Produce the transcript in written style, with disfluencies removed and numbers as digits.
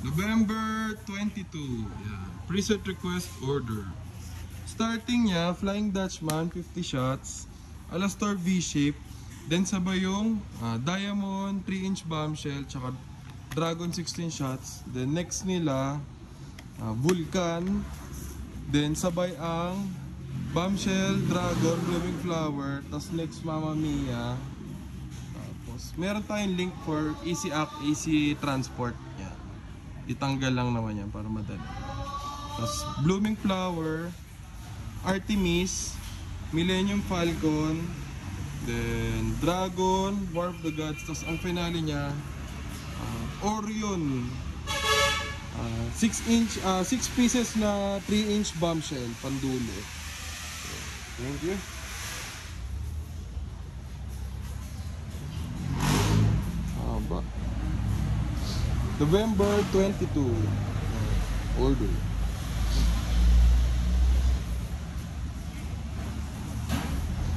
November 22. Yeah. Preset request order. Starting niya, Flying Dutchman, 50 shots. Alastor V-shape. Then sabay yung Diamond, 3-inch bombshell, tsaka Dragon 16 shots. Then next nila, Vulcan. Then sabay ang Bombshell, Dragon, Blooming Flower. Tapos next Mamma Mia. Tapos meron tayong link for easy transport. Yan. Itanggal lang naman yan para madali. Tapos Blooming Flower, Artemis, Millennium Falcon, then Dragon, War of the Gods. Tapos ang finale niya, Orion. 6 pieces na 3-inch bombshell pandulo. Thank you. November 22 order.